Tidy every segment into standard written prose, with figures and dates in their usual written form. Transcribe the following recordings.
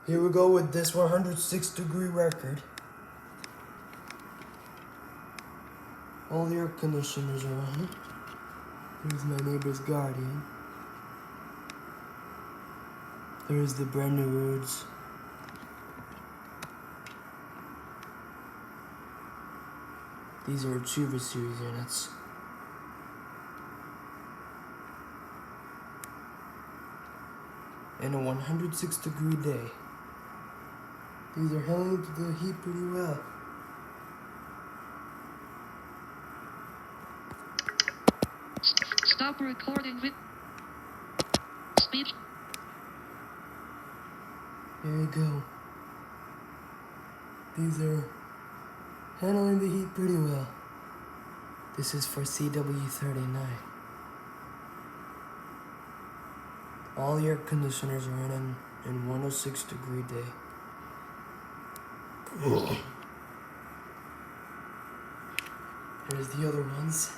Here we go with this 106-degree record. All the air conditioners are on. Here's my neighbor's Guardian. There's the brand new Rhodes. These are Achiever Series units. And a 106-degree day. These are handling the heat pretty well. Stop recording with speech. There you go. These are handling the heat pretty well. This is for CW39. All the air conditioners are in 106-degree day. Here's the other ones.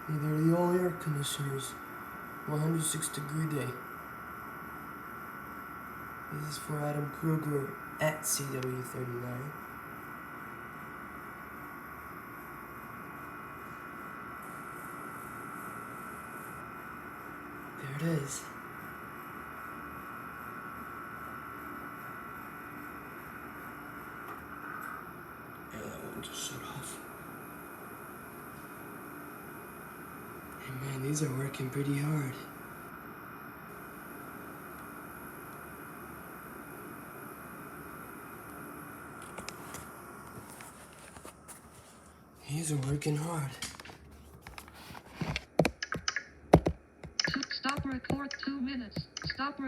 These are the all air conditioners. 106-degree day. This is for Adam Kruger at CW39. There it is. Yeah, that one just shut off. Hey man, these are working pretty hard. These are working hard. Stop record 2 minutes. Stop